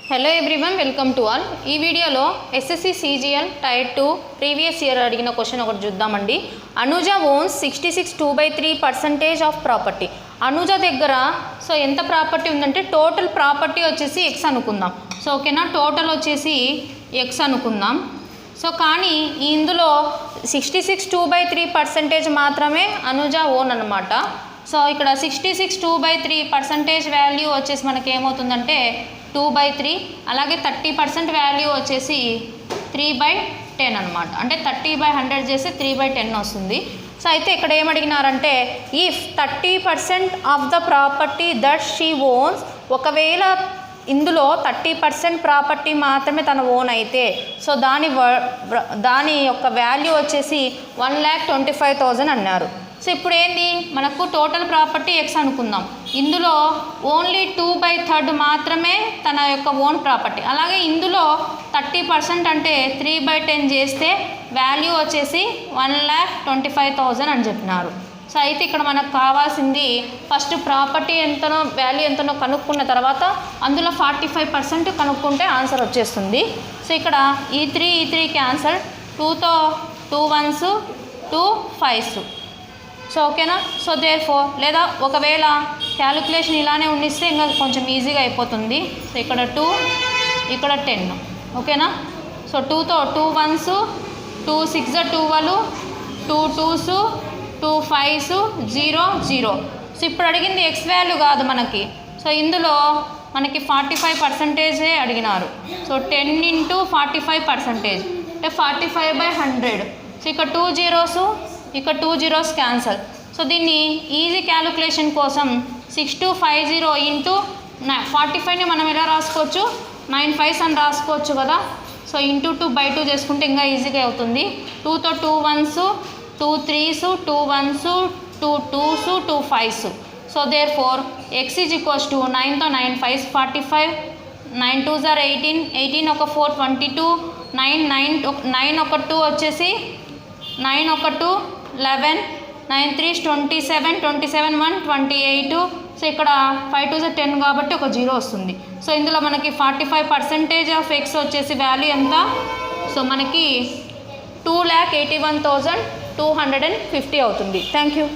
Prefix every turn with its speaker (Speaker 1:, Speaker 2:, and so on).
Speaker 1: Hello everyone, welcome to all. ఈ వీడియోలో SSC CGL tier 2 previous year అడిగిన question ఒకటి చూద్దామండి. Anuja owns 66 2/3% of property. Anuja దగ్గర ఎంత ప్రాపర్టీ ఉందంటే టోటల్ ప్రాపర్టీ వచ్చేసి ఎక్స్ అనుకుందాం. ఓకేనా, టోటల్ వచ్చేసి ఎక్స్ అనుకుందాం. కానీ ఇందులో 66 2/3% మాత్రమే అనుజ ఓన్ అనమాట. ఇక్కడ 66 2/3% వాల్యూ వచ్చేసి మనకి ఏమవుతుందంటే 2/3, అలాగే 30% వాల్యూ వచ్చేసి 3/10 అనమాట. అంటే 30/100 చేసి 3/10 వస్తుంది. అయితే ఇక్కడ ఏమడిగినారంటే if 30% of the property that she owns, ఒకవేళ ఇందులో 30% ప్రాపర్టీ మాత్రమే తన ఓన్ అయితే దాని యొక్క వాల్యూ వచ్చేసి 1,25,000 అన్నారు. ఇప్పుడు ఏంది, మనకు టోటల్ ప్రాపర్టీ ఎక్స్ అనుకుందాం. ఇందులో ఓన్లీ 2/3 మాత్రమే తన యొక్క ఓన్ ప్రాపర్టీ. అలాగే ఇందులో 30% అంటే 3/10 చేస్తే వాల్యూ వచ్చేసి 1,25,000 అని చెప్పినారు. అయితే ఇక్కడ మనకు కావాల్సింది ఫస్ట్ ప్రాపర్టీ ఎంతనో వాల్యూ ఎంతనో కనుక్కున్న తర్వాత అందులో 45% కనుక్కుంటే ఆన్సర్ వచ్చేస్తుంది. ఇక్కడ ఈ 3 క్యాన్సల్, 2తో 2 1s 2 5s. ఓకేనా. దేర్ఫోర్, లేదా ఒకవేళ క్యాలిక్యులేషన్ ఇలానే ఉండిస్తే ఇంకా కొంచెం ఈజీగా అయిపోతుంది. ఇక్కడ 2, ఇక్కడ 10. ఓకేనా. 2తో 2 1s, 2 6 12, 2 2s, 2 5s, 0 0. ఇప్పుడు అడిగింది ఎక్స్ వాల్యూ కాదు మనకి. ఇందులో మనకి 45% అడిగినారు. 10 × 45% అంటే 45/100. ఇక్కడ 2 zeros, ఇక్కడ 2 zeros క్యాన్సల్. దీన్ని ఈజీ క్యాలిక్యులేషన్ కోసం 6250 ఇంటూ 45ని మనం ఎలా రాసుకోవచ్చు, 9 5s అని రాసుకోవచ్చు కదా. ఇంటూ 2/2 చేసుకుంటే ఇంకా ఈజీగా అవుతుంది. 2తో 2 1s, 2 3s, 2 1s, 2 2s, 2 5s. Therefore X is equals to 9తో 9 5s 45, 9 2s are 18, 18 ఒక 4 22, 9 ఒక 2 వచ్చేసి 9 ఒక 2 11, 9 3s 27, 27 1 28. ఇక్కడ 5 2s 10 కాబట్టి ఒక 0 వస్తుంది. ఇందులో మనకి 45% ఆఫ్ ఎక్స్ వచ్చేసి వాల్యూ ఎంత, మనకి 2,81,250 అవుతుంది. Thank you.